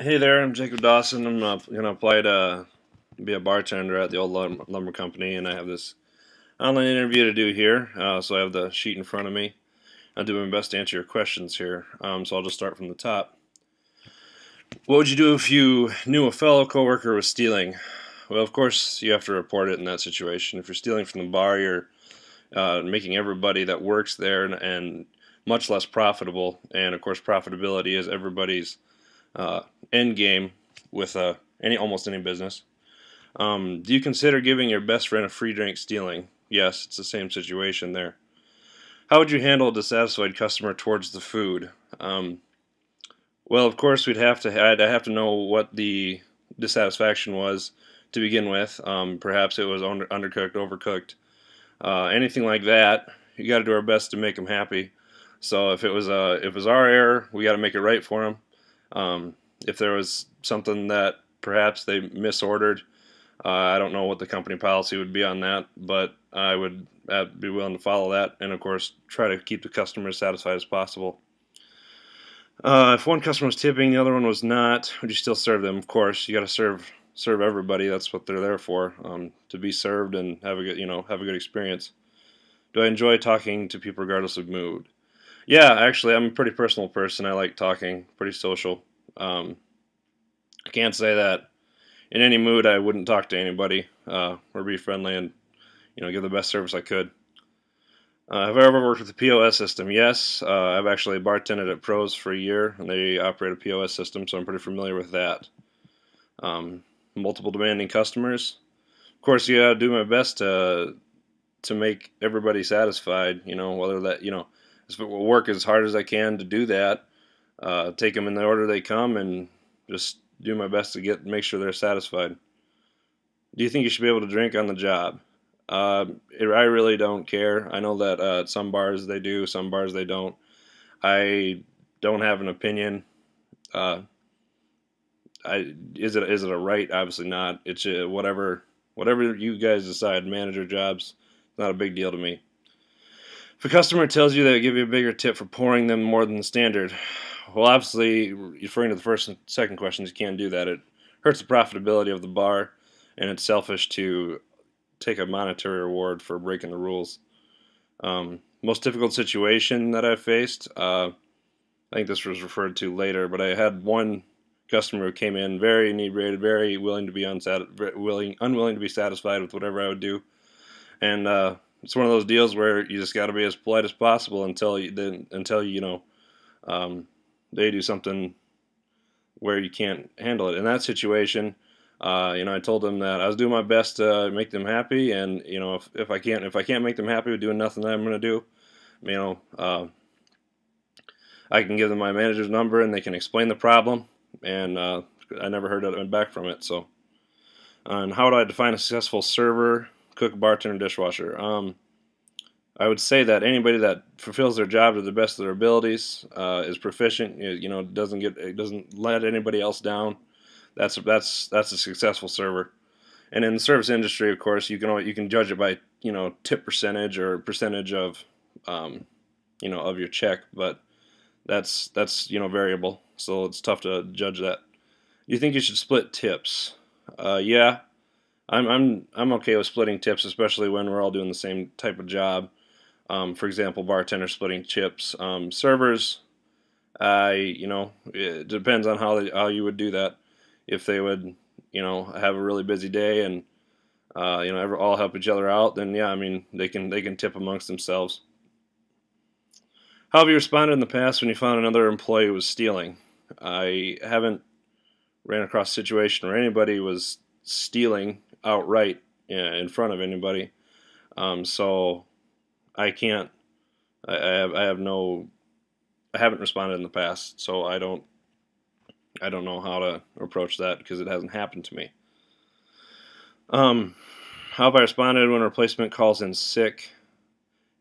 Hey there, I'm Jacob Dawson. I'm going to apply to be a bartender at the old lumber company, and I have this online interview to do here. So I have the sheet in front of me. I'll do my best to answer your questions here. So I'll just start from the top. What would you do if you knew a fellow coworker was stealing? Well, of course, you have to report it in that situation. If you're stealing from the bar, you're making everybody that works there and much less profitable. And of course, profitability is everybody's end game with almost any business. Do you consider giving your best friend a free drink stealing? Yes, it's the same situation there. How would you handle a dissatisfied customer towards the food? Well, of course, I'd have to know what the dissatisfaction was to begin with. Perhaps it was undercooked, overcooked, anything like that. You got to do our best to make them happy. So if it was our error, we got to make it right for them. If there was something that perhaps they misordered, I don't know what the company policy would be on that, but I would be willing to follow that, and of course try to keep the customer as satisfied as possible. If one customer was tipping, the other one was not, would you still serve them? Of course, you got to serve everybody. That's what they're there for, to be served and have a good experience. Do I enjoy talking to people regardless of mood? Yeah, actually, I'm a pretty personal person. I like talking, pretty social. I can't say that in any mood I wouldn't talk to anybody or be friendly and give the best service I could. Have I ever worked with the POS system? Yes, I've actually bartended at Pros for a year, and they operate a POS system, so I'm pretty familiar with that. Multiple demanding customers. Of course, you gotta do my best to make everybody satisfied. Whether that work as hard as I can to do that. Take them in the order they come, and just do my best to make sure they're satisfied. Do you think you should be able to drink on the job? I really don't care. I know that at some bars they do, some bars they don't. I don't have an opinion. Uh, is it a right? Obviously not. It's whatever you guys decide. Manager jobs, not a big deal to me. If a customer tells you they give you a bigger tip for pouring them more than the standard, well, obviously, referring to the first and second questions, you can't do that. It hurts the profitability of the bar, and it's selfish to take a monetary reward for breaking the rules. Most difficult situation that I've faced, I think this was referred to later, but I had one customer who came in very inebriated, very willing to be unwilling to be satisfied with whatever I would do, and it's one of those deals where you just got to be as polite as possible until they do something where you can't handle it. In that situation, I told them that I was doing my best to make them happy, and if I can't make them happy with doing nothing that I'm going to do, I can give them my manager's number and they can explain the problem. And I never heard it back from it. So, and how do I define a successful server, cook, bartender, dishwasher? I would say that anybody that fulfills their job to the best of their abilities, is proficient, doesn't let anybody else down. That's a successful server. And in the service industry, of course, you can judge it by tip percentage or percentage of of your check, but that's variable, so it's tough to judge that. You think you should split tips? Yeah, I'm okay with splitting tips, especially when we're all doing the same type of job. For example, bartenders splitting tips. Servers, it depends on how you would do that. If they would, have a really busy day and all help each other out, then yeah, they can tip amongst themselves. How have you responded in the past when you found another employee was stealing? I haven't ran across a situation where anybody was stealing outright in front of anybody. So I can't. I have no. I haven't responded in the past, so I don't. I don't know how to approach that because it hasn't happened to me. How have I responded when a replacement calls in sick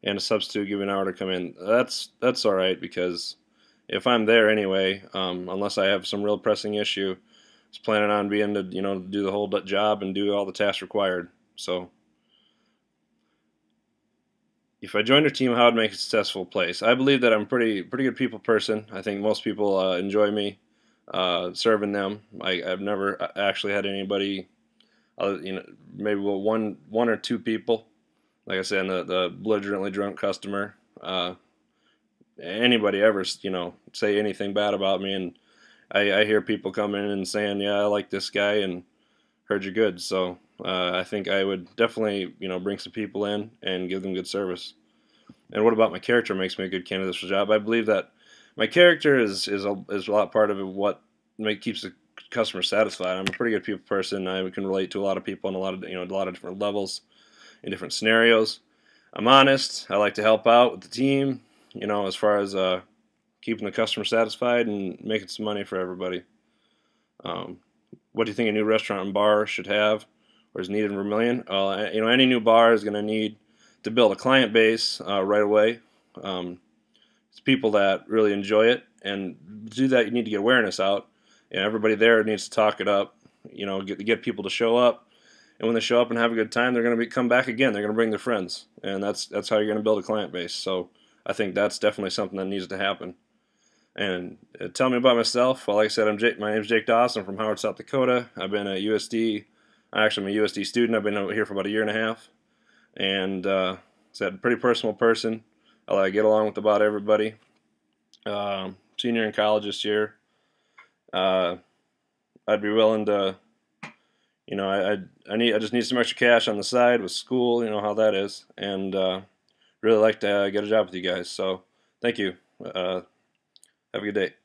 and a substitute giving an hour to come in? That's all right, because if I'm there anyway, unless I have some real pressing issue, I was planning on being to do the whole job and do all the tasks required. So if I joined your team, how would I make a successful place? I believe that I'm a pretty good people person. I think most people enjoy me. serving them. I've never actually had anybody, maybe one or two people, like I said, the belligerently drunk customer. Anybody ever, say anything bad about me, and I hear people come in and saying, yeah, I like this guy and heard you're good. So I think I would definitely, bring some people in and give them good service. And what about my character makes me a good candidate for the job? I believe that my character is a lot part of what keeps the customer satisfied. I'm a pretty good people person. I can relate to a lot of people on a lot of different levels in different scenarios. I'm honest. I like to help out with the team. As far as keeping the customer satisfied and making some money for everybody. Um, what do you think a new restaurant and bar should have or is needed in Vermilion? Any new bar is going to need to build a client base right away. It's people that really enjoy it, and to do that, you need to get awareness out. And everybody there needs to talk it up. Get people to show up, and when they show up and have a good time, they're going to come back again. They're going to bring their friends, and that's how you're going to build a client base. So I think that's definitely something that needs to happen. And tell me about myself. Well, like I said, my name's Jake Dawson from Howard, South Dakota. I've been at USD. Actually, I'm a USD student. I've been over here for about a year and a half. And said, a pretty personal person. I get along with about everybody. Senior in college this year. I'd be willing to, I just need some extra cash on the side with school. You know how that is, and really like to get a job with you guys. So thank you. Have a good day.